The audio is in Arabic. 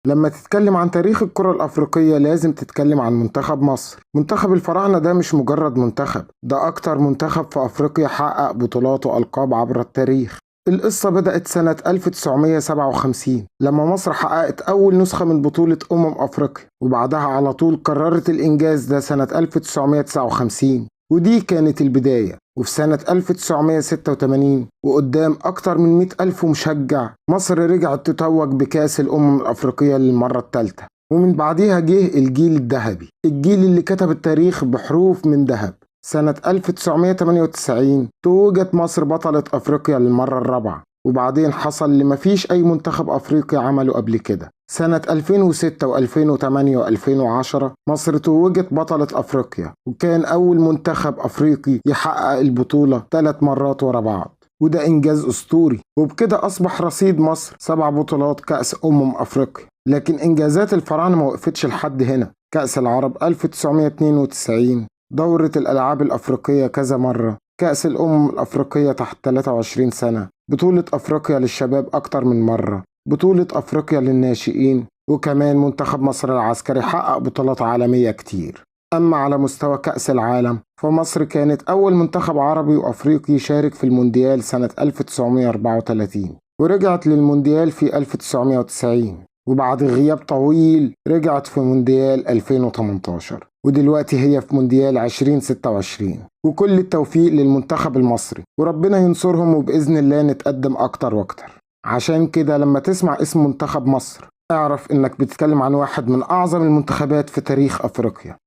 لما تتكلم عن تاريخ الكرة الأفريقية لازم تتكلم عن منتخب مصر. منتخب الفراعنة ده مش مجرد منتخب، ده أكتر منتخب في أفريقيا حقق بطولات وألقاب عبر التاريخ. القصة بدأت سنة 1957 لما مصر حققت أول نسخة من بطولة أفريقيا، وبعدها على طول قررت الإنجاز ده سنة 1959، ودي كانت البداية. وفي سنة 1986 وقدام أكتر من 100 ألف مشجع مصر رجعت تتوج بكأس الأفريقية للمرة الثالثة. ومن بعديها جه الجيل الذهبي، الجيل اللي كتب التاريخ بحروف من ذهب. سنة 1998 توجت مصر بطلة أفريقيا للمرة الرابعة، وبعدين حصل اللي مفيش أي منتخب أفريقي عمله قبل كده. سنة 2006 و2008 و2010 مصر توجت بطلة أفريقيا، وكان أول منتخب أفريقي يحقق البطولة 3 مرات ورا بعض، وده إنجاز أسطوري. وبكده أصبح رصيد مصر 7 بطولات كأس أفريقيا. لكن إنجازات الفراعنة ما وقفتش لحد هنا. كأس العرب 1992، دورة الألعاب الأفريقية كذا مرة، كأس الأفريقية تحت 23 سنة، بطولة أفريقيا للشباب أكتر من مرة، بطولة أفريقيا للناشئين، وكمان منتخب مصر العسكري حقق بطولات عالمية كتير. أما على مستوى كأس العالم فمصر كانت أول منتخب عربي وأفريقي يشارك في المونديال سنة 1934، ورجعت للمونديال في 1990، وبعد غياب طويل رجعت في مونديال 2018، ودلوقتي هي في مونديال 2026. وكل التوفيق للمنتخب المصري، وربنا ينصرهم، وبإذن الله نتقدم أكتر وأكتر. عشان كده لما تسمع اسم منتخب مصر اعرف إنك بتتكلم عن واحد من أعظم المنتخبات في تاريخ أفريقيا.